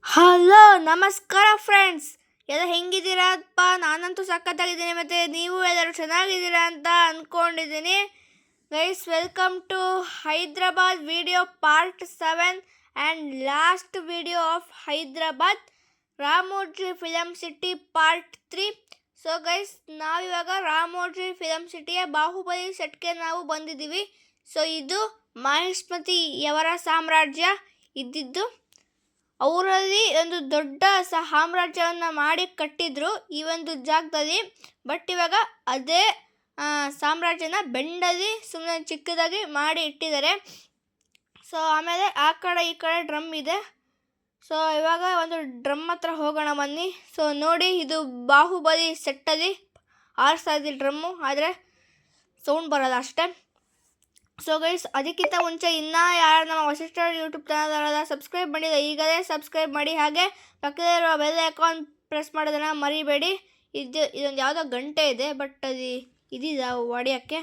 Hello ನಮಸ್ಕಾರ friends, ಎಲ್ಲ ಹೆಂಗಿದ್ದೀರಪ್ಪ? ನಾನಂತೂ ಸಖತ್ತಾಗಿದ್ದೀನಿ, ಮತ್ತು ನೀವು ಎಲ್ಲರೂ ಚೆನ್ನಾಗಿದ್ದೀರಾ ಅಂತ ಅಂದ್ಕೊಂಡಿದ್ದೀನಿ. Guys, welcome to Hyderabad video part 7 and last video of Hyderabad Ramoji film city part 3. So guys, ನಾವಿವಾಗ ರಾಮೋಜಿ ಫಿಲಮ್ ಸಿಟಿಯ ಬಾಹುಬಲಿ ಸೆಟ್ಗೆ ನಾವು ಬಂದಿದ್ದೀವಿ. ಸೊ ಇದು ಮಹಿಷ್ಮತಿಯವರ ಸಾಮ್ರಾಜ್ಯ ಇದ್ದಿದ್ದು. ಅವರಲ್ಲಿ ಒಂದು ದೊಡ್ಡ ಸಾಮ್ರಾಜ್ಯವನ್ನು ಮಾಡಿ ಕಟ್ಟಿದ್ರು ಈ ಒಂದು ಜಾಗದಲ್ಲಿ. ಬಟ್ ಇವಾಗ ಅದೇ ಸಾಮ್ರಾಜ್ಯನ ಬೆಂಡಲ್ಲಿ ಸುಮ್ಮನೆ ಚಿಕ್ಕದಾಗಿ ಮಾಡಿ ಇಟ್ಟಿದ್ದಾರೆ. ಸೊ ಆಮೇಲೆ ಆ ಕಡೆ ಈ ಕಡೆ ಡ್ರಮ್ ಇದೆ. ಸೊ ಇವಾಗ ಒಂದು ಡ್ರಮ್ ಹತ್ರ ಹೋಗೋಣ ಬನ್ನಿ. ಸೊ ನೋಡಿ, ಇದು ಬಾಹುಬಲಿ ಸೆಟ್ಟಲ್ಲಿ ಆರಿಸ್ತಾ ಇದ್ದ ಡ್ರಮ್ಮು, ಆದರೆ ಸೌಂಡ್ ಬರೋಲ್ಲ ಅಷ್ಟೇ. ಸೊ ಗೈಸ್, ಅದಕ್ಕಿಂತ ಮುಂಚೆ ಇನ್ನೂ ಯಾರು ನಮ್ಮ ವಸಿಷ್ಠ ಯೂಟ್ಯೂಬ್ ಚಾನಲ್ ಸಬ್ಸ್ಕ್ರೈಬ್ ಮಾಡಿಲ್ಲ, ಈಗಲೇ ಸಬ್ಸ್ಕ್ರೈಬ್ ಮಾಡಿ. ಹಾಗೆ ಪಕ್ಕದಲ್ಲಿರುವ ಬೆಲ್ ಐಕಾನ್ ಪ್ರೆಸ್ ಮಾಡೋದನ್ನು ಮರಿಬೇಡಿ. ಇದೊಂದು ಯಾವುದೋ ಗಂಟೆ ಇದೆ, ಬಟ್ ಅದು ಇದಿಲ್ಲ ಹೊಡೆಯೋಕ್ಕೆ.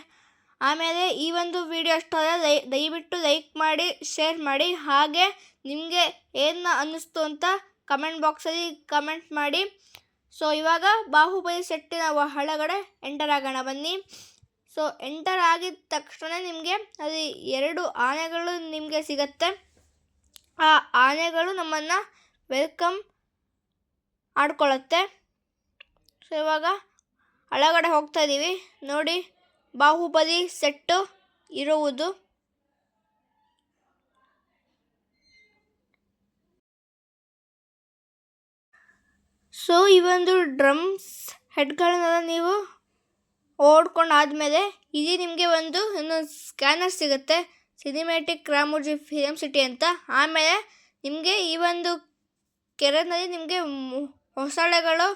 ಆಮೇಲೆ ಈ ಒಂದು ವಿಡಿಯೋ ಇಷ್ಟ ಆದರೆ ದಯವಿಟ್ಟು ಲೈಕ್ ಮಾಡಿ, ಶೇರ್ ಮಾಡಿ. ಹಾಗೆ ನಿಮಗೆ ಏನು ಅನ್ನಿಸ್ತು ಅಂತ ಕಮೆಂಟ್ ಬಾಕ್ಸಲ್ಲಿ ಕಮೆಂಟ್ ಮಾಡಿ. ಸೊ ಇವಾಗ ಬಾಹುಬಲಿ ಸೆಟ್ಟಿನ ಒಳಗಡೆ ಎಂಟರ್ ಆಗೋಣ ಬನ್ನಿ. ಸೊ ಎಂಟರ್ ಆಗಿದ ತಕ್ಷಣ ನಿಮಗೆ ಅಲ್ಲಿ 2 ಆನೆಗಳು ನಿಮಗೆ ಸಿಗತ್ತೆ. ಆ ಆನೆಗಳು ನಮ್ಮನ್ನು ವೆಲ್ಕಮ್ ಆಡ್ಕೊಳ್ಳುತ್ತೆ. ಸೊ ಇವಾಗ ಒಳಗಡೆ ಹೋಗ್ತಾ ಇದ್ದೀವಿ. ನೋಡಿ, ಬಾಹುಬಲಿ ಸೆಟ್ಟು ಇರುವುದು. ಸೊ ಈ ಒಂದು ಡ್ರಮ್ಸ್ ಹೆಡ್ಗಳನ್ನೆಲ್ಲ ನೀವು ಓಡ್ಕೊಂಡು ಆದಮೇಲೆ ಇಲ್ಲಿ ನಿಮಗೆ ಒಂದು ಸ್ಕ್ಯಾನರ್ ಸಿಗುತ್ತೆ, ಸಿನಿಮ್ಯಾಟಿಕ್ ರಾಮೋಜಿ ಫಿಲಮ್ ಸಿಟಿ ಅಂತ. ಆಮೇಲೆ ನಿಮಗೆ ಈ ಒಂದು ಕೆರೆನಲ್ಲಿ ನಿಮಗೆ ಮೊಸಳೆಗಳು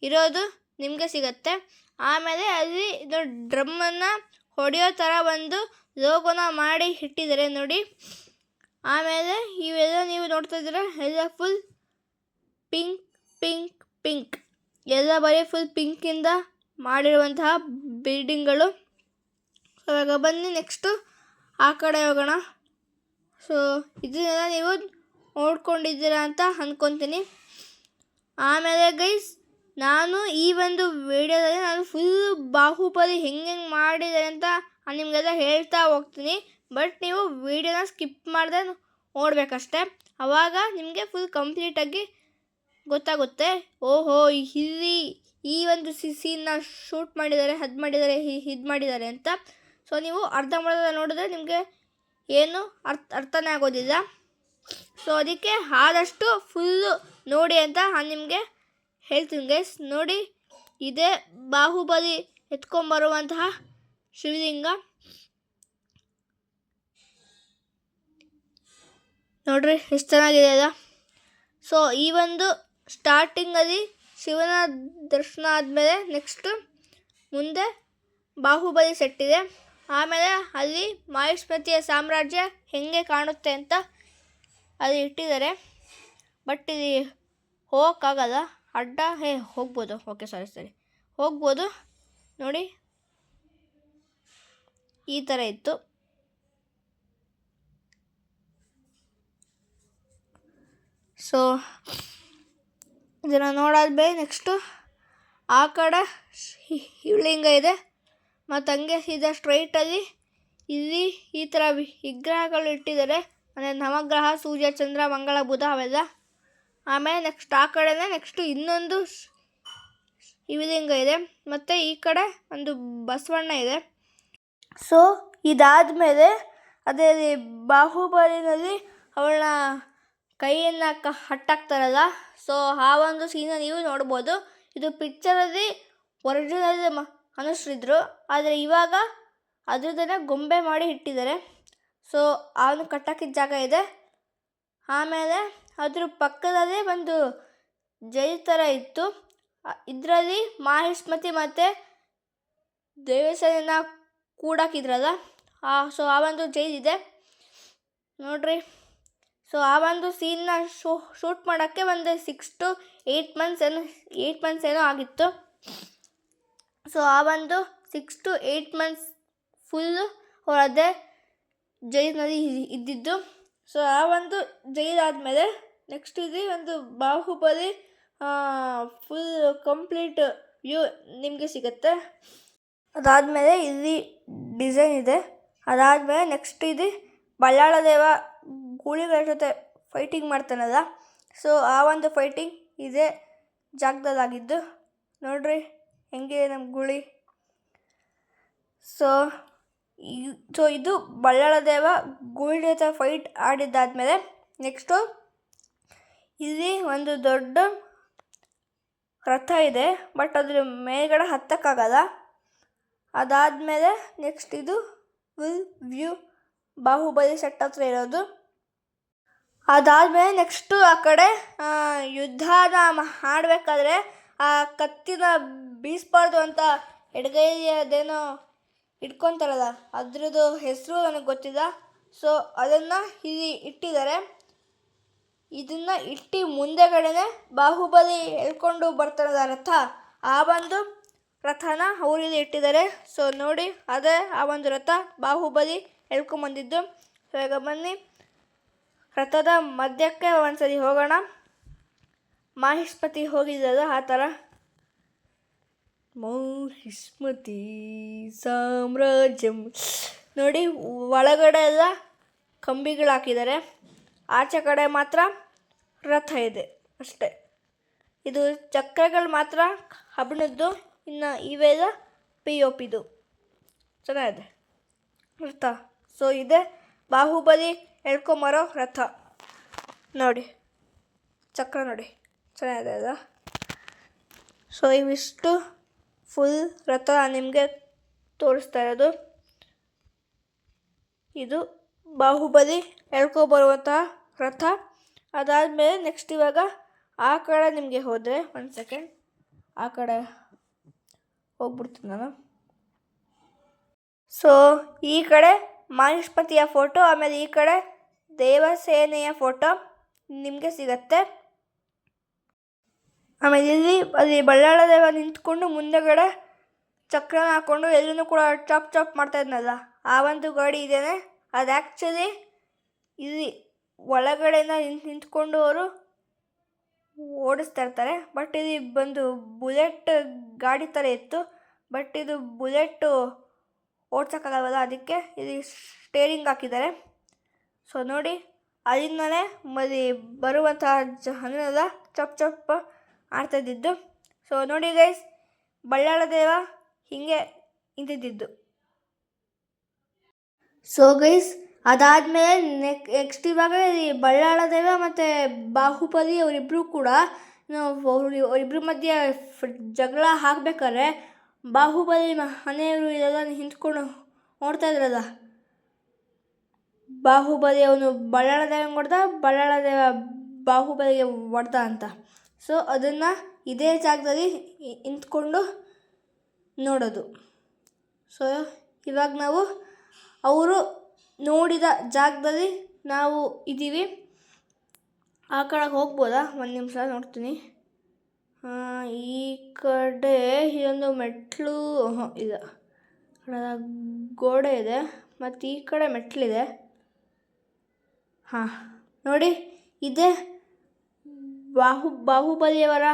ಇರೋದು ನಿಮಗೆ ಸಿಗುತ್ತೆ. ಆಮೇಲೆ ಅಲ್ಲಿ ಇದು ಡ್ರಮ್ಮನ್ನು ಹೊಡೆಯೋ ಥರ ಒಂದು ಲೋಗೋನ ಮಾಡಿ ಇಟ್ಟಿದ್ದಾರೆ ನೋಡಿ. ಆಮೇಲೆ ಇವೆಲ್ಲ ನೀವು ನೋಡ್ತಾ ಇದ್ದೀರ, ಎಲ್ಲ ಫುಲ್ ಪಿಂಕ್ ಪಿಂಕ್ ಪಿಂಕ್, ಎಲ್ಲ ಬರೀ ಫುಲ್ ಪಿಂಕಿಂದ ಮಾಡಿರುವಂತಹ ಬಿಲ್ಡಿಂಗ್ಗಳು. ಸೊ ಇವಾಗ ಬನ್ನಿ ನೆಕ್ಸ್ಟು ಆ ಕಡೆ ಹೋಗೋಣ. ಸೊ ಇದನ್ನೆಲ್ಲ ನೀವು ನೋಡ್ಕೊಂಡಿದ್ದೀರಾ ಅಂತ ಅಂದ್ಕೊತೀನಿ. ಆಮೇಲೆ ಗೈಸ್, ನಾನು ಈ ಒಂದು ವಿಡಿಯೋದಲ್ಲಿ ನಾನು ಫುಲ್ ಬಾಹುಬಲಿ ಹೆಂಗೆ ಮಾಡಿದ್ದಾರೆ ಅಂತ ನಿಮಗೆಲ್ಲ ಹೇಳ್ತಾ ಹೋಗ್ತೀನಿ. ಬಟ್ ನೀವು ವಿಡಿಯೋನ ಸ್ಕಿಪ್ ಮಾಡದೆ ನೋಡಬೇಕಷ್ಟೆ, ಆವಾಗ ನಿಮಗೆ ಫುಲ್ ಕಂಪ್ಲೀಟಾಗಿ ಗೊತ್ತಾಗುತ್ತೆ. ಓಹೋ, ಇಲ್ಲಿ ಈ ಒಂದು ಸೀನ್ನ ಶೂಟ್ ಮಾಡಿದ್ದಾರೆ, ಅದು ಮಾಡಿದ್ದಾರೆ, ಇದು ಮಾಡಿದ್ದಾರೆ ಅಂತ. ಸೊ ನೀವು ಅರ್ಧಂಬರ್ಧ ನೋಡಿದ್ರೆ ನಿಮಗೆ ಏನು ಅರ್ಥನೇ ಆಗೋದಿಲ್ಲ. ಸೊ ಅದಕ್ಕೆ ಆದಷ್ಟು ಫುಲ್ಲು ನೋಡಿ ಅಂತ ನಾನು ನಿಮಗೆ ಹೇಳ್ತೀನಿ ಗೈಸ್. ನೋಡಿ, ಇದೇ ಬಾಹುಬಲಿ ಎತ್ಕೊಂಬರುವಂತಹ ಶಿವಲಿಂಗ. ನೋಡ್ರಿ ಎಷ್ಟು ಚೆನ್ನಾಗಿದೆ ಅಲ್ಲ. ಸೊ ಈ ಒಂದು ಸ್ಟಾರ್ಟಿಂಗಲ್ಲಿ ಶಿವನ ದರ್ಶನ ಆದಮೇಲೆ ನೆಕ್ಸ್ಟು ಮುಂದೆ ಬಾಹುಬಲಿ ಸೆಟ್ ಇದೆ. ಆಮೇಲೆ ಅಲ್ಲಿ ಮಹಿಷ್ಮತಿಯ ಸಾಮ್ರಾಜ್ಯ ಹೇಗೆ ಕಾಣುತ್ತೆ ಅಂತ ಅಲ್ಲಿ ಇಟ್ಟಿದ್ದಾರೆ. ಬಟ್ ಇಲ್ಲಿ ಹೋಗೋಕ್ಕಾಗಲ್ಲ, ಅಡ್ಡ ಹೋಗ್ಬೋದು. ಓಕೆ, ಸರಿ ಹೋಗ್ಬೋದು. ನೋಡಿ, ಈ ಥರ ಇತ್ತು. ಸೊ ಇದನ್ನು ನೋಡಾದ್ಮೇಲೆ ನೆಕ್ಸ್ಟು ಆ ಕಡೆ ಶಿವಲಿಂಗ ಇದೆ, ಮತ್ತು ಹಂಗೆ ಸೀದಾ ಸ್ಟ್ರೈಟಲ್ಲಿ ಇಲ್ಲಿ ಈ ಥರ ವಿಗ್ರಹಗಳು ಇಟ್ಟಿದ್ದಾರೆ, ಅಂದರೆ ನವಗ್ರಹ, ಸೂರ್ಯ, ಚಂದ್ರ, ಮಂಗಳ, ಬುಧ ಅವೆಲ್ಲ. ಆಮೇಲೆ ನೆಕ್ಸ್ಟ್ ಆ ಕಡೆನೇ ನೆಕ್ಸ್ಟು ಇನ್ನೊಂದು ಶಿವಲಿಂಗ ಇದೆ, ಮತ್ತು ಈ ಕಡೆ ಒಂದು ಬಸವಣ್ಣ ಇದೆ. ಸೊ ಇದಾದಮೇಲೆ ಅದೇ ಬಾಹುಬಲಿನಲ್ಲಿ ಅವಳ ಕೈಯನ್ನು ಹಟ್ಟಾಕ್ತಾರಲ್ಲ, ಸೊ ಆ ಒಂದು ಸೀನ ನೀವು ನೋಡ್ಬೋದು. ಇದು ಪಿಕ್ಚರಲ್ಲಿ ಒರಿಜಿನಲ್ ಅನಿಸ್ತಿದ್ರು, ಆದರೆ ಇವಾಗ ಅದ್ರದ್ದನ್ನೇ ಗೊಂಬೆ ಮಾಡಿ ಇಟ್ಟಿದ್ದಾರೆ. ಸೊ ಅವನು ಕಟ್ಟಾಕಿದ ಜಾಗ ಇದೆ. ಆಮೇಲೆ ಅದ್ರ ಪಕ್ಕದಲ್ಲೇ ಒಂದು ಜೈಲ್ ಥರ ಇತ್ತು, ಇದರಲ್ಲಿ ಮಹಿಷ್ಮತಿ ಮತ್ತು ದೇವಸೇನ ಕೂಡಾಕಿದ್ರಲ್ಲ, ಸೊ ಆ ಒಂದು ಜೈಲ್ ಇದೆ ನೋಡ್ರಿ. ಸೊ ಆ ಒಂದು ಸೀನ್ನ ಶೂಟ್ ಮಾಡೋಕ್ಕೆ ಒಂದು 6 to 8 months ಏನೋ ಆಗಿತ್ತು. ಸೊ ಆ ಒಂದು 6 to 8 months ಫುಲ್ಲು ಅದೇ ಜೈಲಿನಲ್ಲಿ ಇದ್ದಿದ್ದು. ಸೊ ಆ ಒಂದು ಜೈಲಾದಮೇಲೆ ನೆಕ್ಸ್ಟ್ ಇದೆ ಒಂದು ಬಾಹುಬಲಿ ಫುಲ್ ಕಂಪ್ಲೀಟ್ ವ್ಯೂ ನಿಮಗೆ ಸಿಗುತ್ತೆ. ಅದಾದಮೇಲೆ ಇಲ್ಲಿ ಡಿಸೈನ್ ಇದೆ. ಅದಾದಮೇಲೆ ನೆಕ್ಸ್ಟ್ ಇದೆ ಬಲ್ಲಾಳ ದೇವ ಗೂಳಿಗಳ ಜೊತೆ ಫೈಟಿಂಗ್ ಮಾಡ್ತಾನಲ್ಲ, ಸೊ ಆ ಒಂದು ಫೈಟಿಂಗ್ ಇದೇ ಜಾಗದಲ್ಲಾಗಿದ್ದು. ನೋಡ್ರಿ ಹೆಂಗೆ ನಮ್ಮ ಗೂಳಿ. ಸೊ ಇದು ಬಲ್ಲಾಳ ದೇವ ಗೂಳಿ ಜೊತೆ ಫೈಟ್ ಆಡಿದ್ದಾದಮೇಲೆ ನೆಕ್ಸ್ಟು ಇಲ್ಲಿ ಒಂದು ದೊಡ್ಡ ರಥ ಇದೆ, ಬಟ್ ಅದ್ರ ಮೇಲ್ಗಡೆ ಹತ್ತಕ್ಕಾಗಲ್ಲ. ಅದಾದಮೇಲೆ ನೆಕ್ಸ್ಟ್ ಇದು ಫುಲ್ ವ್ಯೂ ಬಾಹುಬಲಿ ಸೆಟ್ ಹತ್ರ ಇರೋದು. ಅದಾದಮೇಲೆ ನೆಕ್ಸ್ಟು ಆ ಕಡೆ ಯುದ್ಧನ ಮಾಡಬೇಕಾದ್ರೆ ಆ ಕತ್ತಿನ ಬೀಸ್ಬಾರ್ದು ಅಂತ ಎಡಗೈಲಿ ಅದೇನೋ ಇಟ್ಕೊತಾರಲ್ಲ, ಅದ್ರದ್ದು ಹೆಸರು ನನಗೆ ಗೊತ್ತಿಲ್ಲ. ಸೊ ಅದನ್ನು ಇಲ್ಲಿ ಇಟ್ಟಿದ್ದಾರೆ. ಇದನ್ನು ಇಟ್ಟು ಮುಂದೆಗಡೆನೆ ಬಾಹುಬಲಿ ಎಳ್ಕೊಂಡು ಬರ್ತಾರಲ್ಲ ರಥ, ಆ ಒಂದು ರಥನ ಅವರಿಲ್ಲಿ ಇಟ್ಟಿದ್ದಾರೆ. ಸೊ ನೋಡಿ, ಅದೇ ಆ ಒಂದು ರಥ ಬಾಹುಬಲಿ ಎಳ್ಕೊಂಬಂದಿದ್ದು. ಸೊ ಈಗ ಬನ್ನಿ ರಥದ ಮಧ್ಯಕ್ಕೆ ಒಂದ್ಸರಿ ಹೋಗೋಣ. ಮಾಹಿಷ್ಮತಿ ಹೋಗಿದ್ದಲ್ಲ ಆ ಥರ. ಮಾಹಿಷ್ಮತಿ ಸಾಮ್ರಾಜ್ಯಂ ನೋಡಿ, ಒಳಗಡೆ ಎಲ್ಲ ಕಂಬಿಗಳು ಹಾಕಿದ್ದಾರೆ, ಆಚೆ ಕಡೆ ಮಾತ್ರ ರಥ ಇದೆ ಅಷ್ಟೇ. ಇದು ಚಕ್ರಗಳು ಮಾತ್ರ ಕಬ್ಬಿಣದ್ದು, ಇನ್ನು ಇವೆಲ್ಲ POPದು. ಚೆನ್ನಾಗಿದೆ ರಥ. ಸೊ ಇದೆ ಬಾಹುಬಲಿ ಎಳ್ಕೊಂಬರೋ ರಥ. ನೋಡಿ ಚಕ್ರ ನೋಡಿ ಚೆನ್ನಾಗಿದೆ ಅಲ್ಲ. ಸೊ ಇವಿಷ್ಟು ಫುಲ್ ರಥ ನಿಮಗೆ ತೋರಿಸ್ತಾ ಇರೋದು. ಇದು ಬಾಹುಬಲಿ ಎಳ್ಕೊಬರುವಂತಹ ರಥ. ಅದಾದಮೇಲೆ ನೆಕ್ಸ್ಟ್ ಇವಾಗ ಆ ಕಡೆ ನಿಮಗೆ ಹೋದರೆ, ಒಂದು ಸೆಕೆಂಡ್ ಆ ಕಡೆ ಹೋಗ್ಬಿಡ್ತೀನಿ ನಾನು. ಸೊ ಈ ಕಡೆ ಮಾಹಿಷ್ಮತಿಯ ಫೋಟೋ, ಆಮೇಲೆ ಈ ಕಡೆ ದೇವಸೇನೆಯ ಫೋಟೋ ನಿಮಗೆ ಸಿಗತ್ತೆ. ಆಮೇಲೆ ಅಲ್ಲಿ ಬಲ್ಲಾಳ ದೇವ ನಿಂತ್ಕೊಂಡು ಮುಂದೆಗಡೆ ಚಕ್ರನ ಹಾಕ್ಕೊಂಡು ಎಲ್ಲನೂ ಕೂಡ ಚಾಪ್ ಚಾಪ್ ಮಾಡ್ತಾ ಇದ್ನಲ್ಲ, ಆ ಒಂದು ಗಾಡಿ ಇದೇನೆ. ಅದು ಆ್ಯಕ್ಚುಲಿ ಇಲ್ಲಿ ಒಳಗಡೆಯಿಂದ ನಿಂತ್ಕೊಂಡು ಅವರು ಓಡಿಸ್ತಾ ಇರ್ತಾರೆ. ಬಟ್ ಇದು ಬಂದು ಬುಲೆಟ್ ಗಾಡಿ ಥರ ಇತ್ತು, ಬಟ್ ಇದು ಬುಲೆಟ್ಟು ಓಡ್ಸೋಕ್ಕಾಗಲ್ವಲ್ಲ, ಅದಕ್ಕೆ ಇಲ್ಲಿ ಸ್ಟೇರಿಂಗ್ ಹಾಕಿದ್ದಾರೆ. ಸೊ ನೋಡಿ, ಅಲ್ಲಿಂದಲೇ ಬರುವಂತಹ ಜನರೆಲ್ಲ ಚಪ್ ಚಪ್ ಆಡ್ತಾಯಿದ್ದಿದ್ದು. ಸೊ ನೋಡಿ ಗೈಸ್, ಬಲ್ಲಾಳ ದೇವ ಹೀಗೆ ನಿಂತಿದ್ದು. ಸೊ ಗೈಸ್, ಅದಾದಮೇಲೆ ನೆಕ್ಸ್ಟ್ ಇವಾಗ ಈ ಬಲ್ಲಾಳ ದೇವ ಮತ್ತು ಬಾಹುಬಲಿ ಅವರಿಬ್ಬರು ಕೂಡ ಅವರಿಬ್ಬರ ಮಧ್ಯೆ ಜಗಳ ಹಾಕಬೇಕಾದ್ರೆ ಬಾಹುಬಲಿ ಮನೆಯವರು ಇದೆಲ್ಲ ನಿಂತ್ಕೊಂಡು ನೋಡ್ತಾ ಇದ್ರಲ್ಲ, ಬಾಹುಬಲಿ ಅವನು ಬಲ್ಲಾಳ ದೇವಂಗೆ ಹೊಡೆದ, ಬಲ್ಲಾಳ ದೇವ ಬಾಹುಬಲಿಗೆ ಹೊಡೆದ ಅಂತ. ಸೊ ಅದನ್ನು ಇದೇ ಜಾಗದಲ್ಲಿ ನಿಂತ್ಕೊಂಡು ನೋಡೋದು. ಸೊ ಇವಾಗ ನಾವು ಅವರು ನೋಡಿದ ಜಾಗದಲ್ಲಿ ನಾವು ಇದ್ದೀವಿ. ಆ ಕಡೆ ಹೋಗ್ಬೋದಾ? ಒಂದು ನಿಮಿಷ ನೋಡ್ತೀನಿ. ಈ ಕಡೆ ಇದೊಂದು ಮೆಟ್ಲು ಇದೆ, ಗೋಡೆ ಇದೆ, ಮತ್ತು ಈ ಕಡೆ ಮೆಟ್ಲಿದೆ. ಹಾಂ ನೋಡಿ, ಇದೇ ಬಾಹುಬಲಿಯವರ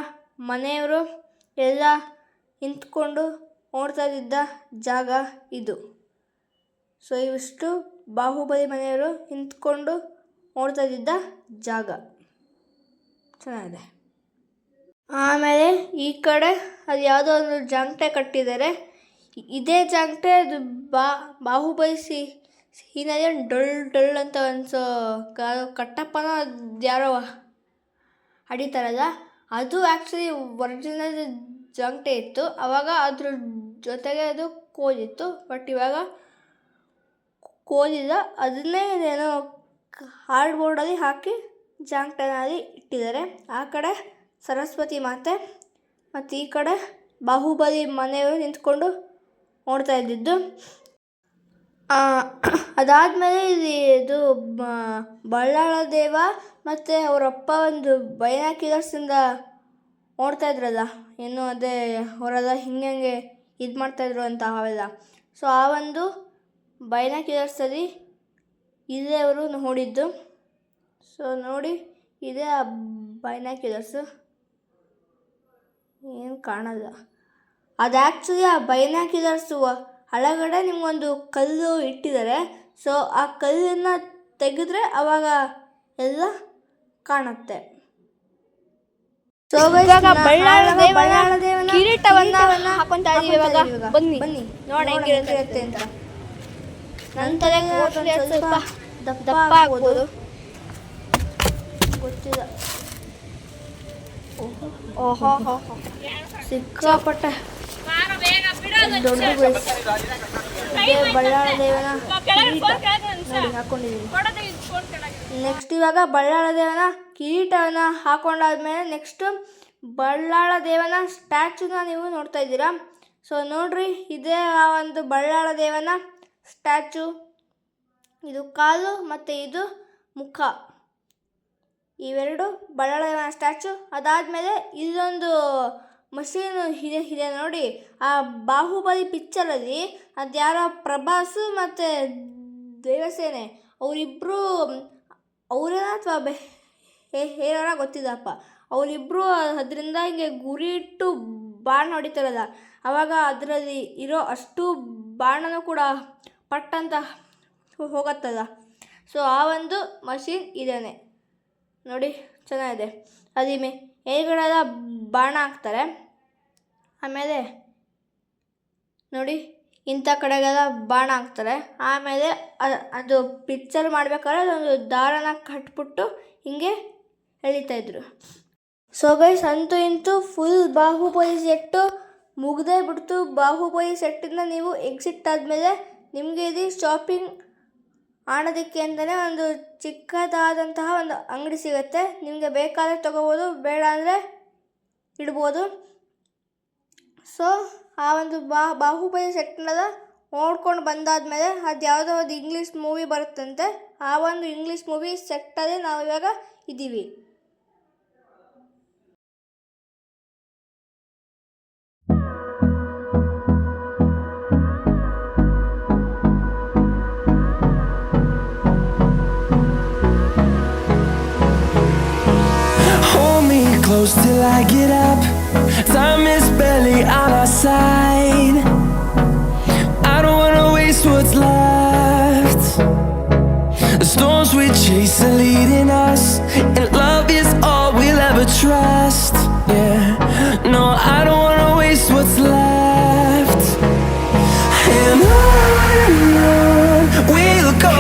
ಮನೆಯವರು ಎಲ್ಲ ನಿಂತ್ಕೊಂಡು ನೋಡ್ತಾ ಇದ್ದ ಜಾಗ ಇದು. ಸೊ ಇವಿಷ್ಟು ಬಾಹುಬಲಿ ಮನೆಯವರು ನಿಂತ್ಕೊಂಡು ನೋಡ್ತಾ ಇದ್ದ ಜಾಗ. ಚೆನ್ನಾಗಿದೆ. ಆಮೇಲೆ ಈ ಕಡೆ ಅದು ಯಾವುದೋ ಒಂದು ಜಾಂಗ್ಟೆ ಕಟ್ಟಿದ್ದಾರೆ. ಇದೇ ಜಾಂಗ್ಟೆ ಅದು ಬಾಹುಬಲಿ ಸೀನಲ್ಲಿ ಡೊಳ್ ಡೊಳ್ ಅಂತ ಒಂದು ಕಟ್ಟಪ್ಪನ ಯಾರೋ ಹಡಿತಾರಲ್ಲ, ಅದು ಆ್ಯಕ್ಚುಲಿ ಒರಿಜಿನಲ್ ಜಾಂಗ್ಟೆ ಇತ್ತು. ಆವಾಗ ಅದ್ರ ಜೊತೆಗೆ ಅದು ಕೋಲಿತ್ತು, ಬಟ್ ಇವಾಗ ಕೋಲಿಲ್ಲ. ಅದನ್ನೇ ಏನೋ ಹಾರ್ಡ್ಬೋರ್ಡಲ್ಲಿ ಹಾಕಿ ಜಾಂಗ್ಟೆನಲ್ಲಿ ಇಟ್ಟಿದ್ದಾರೆ. ಆ ಕಡೆ ಸರಸ್ವತಿ ಮಾತೆ ಮತ್ತು ಈ ಕಡೆ ಬಾಹುಬಲಿ ಮನೆಯವರು ನಿಂತ್ಕೊಂಡು ನೋಡ್ತಾ ಇದ್ದಿದ್ದು. ಅದಾದಮೇಲೆ ಇದು ಬಲ್ಲಾಳ ದೇವ ಮತ್ತು ಅವರಪ್ಪ ಒಂದು ಬೈನಾಕ್ಯುಲರ್ಸಿಂದ ನೋಡ್ತಾ ಇದ್ರಲ್ಲ, ಏನು ಅದೇ ಅವರೆಲ್ಲ ಹಿಂಗೆ ಇದು ಮಾಡ್ತಾಯಿದ್ರು ಅಂತ ಅವೆಲ್ಲ. ಸೊ ಆ ಒಂದು ಬೈನಾಕ್ಯುಲರ್ಸಲ್ಲಿ ಇಲ್ಲೇ ಅವರು ನೋಡಿದ್ದು. ಸೊ ನೋಡಿ, ಇದೆ ಆ ಬೈನಾಕ್ಯುಲರ್ಸು, ಏನು ಕಾಣಲ್ಲ. ಅದು ಆ್ಯಕ್ಚುಲಿ ಆ ಬೈನಾಕ್ಯುಲರ್ಸು ಒಳಗಡೆ ನಿಮಗೊಂದು ಕಲ್ಲು ಇಟ್ಟಿದ್ದಾರೆ. ಸೊ ಆ ಕಲ್ಲನ್ನು ತೆಗೆದ್ರೆ ಅವಾಗ ಎಲ್ಲ ಕಾಣುತ್ತೆ. ಬಳ್ಳಾಳ ದೇವನ ಕಿರೀಟವನ್ನ ಹಾಕೊಂತ ಇದೀವಿ ಇವಾಗ. ಬನ್ನಿ ನೋಡಿ ಹೆಂಗಿರುತ್ತೆ ಅಂತ. ನನ್ನ ತಲೆಗೆ ಸ್ವಲ್ಪ ದಪ್ಪ ಆಗ್ಬೋದು, ಗೊತ್ತಿಲ್ಲ. ಓಹೋ ಸಿಕ್ಕಾಪಟ್ಟೆ ದೊಡ್ಡ ಬಳ್ಳಾಳ ದೇವನ ಹಾಕೊಂಡಿದ್ದೀನಿ. ನೆಕ್ಸ್ಟ್ ಇವಾಗ ಬಳ್ಳಾಳ ದೇವನ ಕಿರೀಟವನ್ನು ಹಾಕೊಂಡಾದ್ಮೇಲೆ ನೆಕ್ಸ್ಟ್ ಬಳ್ಳಾಳ ದೇವನ ಸ್ಟ್ಯಾಚುನ ನೀವು ನೋಡ್ತಾ ಇದ್ದೀರಾ. ಸೊ ನೋಡ್ರಿ, ಇದೇ ಆ ಒಂದು ಬಳ್ಳಾಳ ದೇವನ ಸ್ಟ್ಯಾಚು. ಇದು ಕಾಲು ಮತ್ತು ಇದು ಮುಖ, ಇವೆರಡು ಬಳ್ಳಾಳ ದೇವನ ಸ್ಟ್ಯಾಚು. ಅದಾದಮೇಲೆ ಇಲ್ಲೊಂದು ಮಷೀನ್ ಇದೆ ನೋಡಿ. ಆ ಬಾಹುಬಲಿ ಪಿಕ್ಚರಲ್ಲಿ ಅದು ಯಾರೋ ಪ್ರಭಾಸು ಮತ್ತು ದೇವಸೇನೆ ಅವರಿಬ್ಬರು ಅವರೇನ ಅಥವಾ ಹೇಳೋಣ ಗೊತ್ತಿಲ್ಲಪ್ಪ, ಅವರಿಬ್ಬರು ಅದರಿಂದ ಹಿಂಗೆ ಗುರಿ ಇಟ್ಟು ಬಾಣ ಹೊಡಿತಾರಲ್ಲ, ಆವಾಗ ಅದರಲ್ಲಿ ಇರೋ ಅಷ್ಟು ಬಾಣನೂ ಕೂಡ ಪಟ್ಟಂತ ಹೋಗತ್ತಲ್ಲ. ಸೊ ಆ ಒಂದು ಮಷೀನ್ ಇದೇನೆ ನೋಡಿ, ಚೆನ್ನಾಗಿದೆ. ಅಲ್ಲಿ ಮೇಲ್ಗಡೆಲ್ಲ ಬಾಣ ಹಾಕ್ತಾರೆ. ಆಮೇಲೆ ನೋಡಿ ಇಂಥ ಕಡೆಗೆಲ್ಲ ಬಾಣ ಹಾಕ್ತಾರೆ. ಆಮೇಲೆ ಅದು ಪಿಕ್ಚರ್ ಮಾಡಬೇಕಾದ್ರೆ ಅದೊಂದು ದಾರನ ಕಟ್ಬಿಟ್ಟು ಹಿಂಗೆ ಎಳಿತಾಯಿದ್ರು. ಸೊ ಗೈಸ್, ಅಂತೂ ಇಂತೂ ಫುಲ್ ಬಾಹುಬಲಿ ಸೆಟ್ಟು ಮುಗ್ದೇ ಬಿಡ್ತು. ಬಾಹುಬಲಿ ಸೆಟ್ಟಿಂದ ನೀವು ಎಕ್ಸಿಟ್ ಆದಮೇಲೆ ನಿಮಗೆ ಇದು ಶಾಪಿಂಗ್ ಆಡೋದಕ್ಕೆ ಅಂತಲೇ ಒಂದು ಚಿಕ್ಕದಾದಂತಹ ಒಂದು ಅಂಗಡಿ ಸಿಗುತ್ತೆ. ನಿಮಗೆ ಬೇಕಾದರೆ ತೊಗೋಬೋದು, ಬೇಡ ಅಂದರೆ ಇಡ್ಬೋದು. ಸೊ ಆ ಒಂದು ಬಾಹುಬಲಿ ಸೆಟ್ನೆಲ್ಲ ನೋಡ್ಕೊಂಡು ಬಂದಾದಮೇಲೆ ಅದು ಯಾವುದೋ ಒಂದು ಇಂಗ್ಲೀಷ್ ಮೂವಿ ಬರುತ್ತಂತೆ. ಆ ಒಂದು ಇಂಗ್ಲೀಷ್ ಮೂವಿ ಸೆಟ್ಟಲ್ಲಿ ನಾವು ಇವಾಗ ಇದ್ದೀವಿ. Close till I get up. Time is barely on our side. I don't wanna waste what's left. The storms we chase are leading us, and love is all we'll ever trust. Yeah, no, I don't wanna waste what's left. And on we'll go,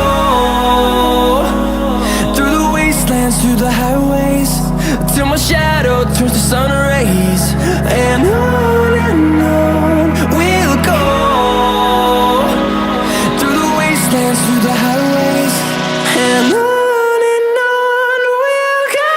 through the wastelands, through the highways, till my shadow turns to sun rays. And on we'll go, through the wastelands, through the highways. And on we'll go.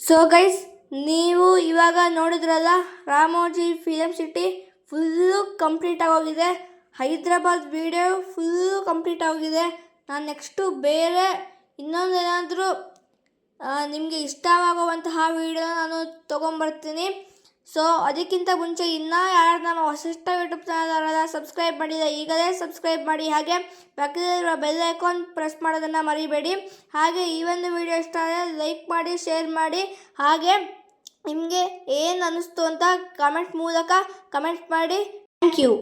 So guys, ನೀವು ಇವಾಗ ನೋಡಿದ್ರಲ್ಲ, Ramoji film city full complete ಆಗೋಗಿದೆ. Hyderabad video full complete ಆಗೋಗಿದೆ. ನಾನು next ಬೇರೆ ಇನ್ನೊಂದೇನಾದರೂ ನಿಮಗೆ ಇಷ್ಟವಾಗುವಂತಹ ವಿಡಿಯೋನ ನಾನು ತೊಗೊಂಬರ್ತೀನಿ. ಸೊ ಅದಕ್ಕಿಂತ ಮುಂಚೆ ಇನ್ನೂ ಯಾರು ನಮ್ಮ ಹೊಸಷ್ಟ ಯೂಟ್ಯೂಬ್ ಚಾನಲ್ ಸಬ್ಸ್ಕ್ರೈಬ್ ಮಾಡಿಲ್ಲ, ಈಗಲೇ ಸಬ್ಸ್ಕ್ರೈಬ್ ಮಾಡಿ. ಹಾಗೆ ಪಕ್ಕದಲ್ಲಿರುವ ಬೆಲ್ ಐಕಾನ್ ಪ್ರೆಸ್ ಮಾಡೋದನ್ನು ಮರಿಬೇಡಿ. ಹಾಗೆ ಈ ಒಂದು ವಿಡಿಯೋ ಇಷ್ಟ ಆದರೆ ಲೈಕ್ ಮಾಡಿ, ಶೇರ್ ಮಾಡಿ. ಹಾಗೆ ನಿಮಗೆ ಏನು ಅನ್ನಿಸ್ತು ಅಂತ ಕಮೆಂಟ್ ಮೂಲಕ ಕಮೆಂಟ್ ಮಾಡಿ. Thank you.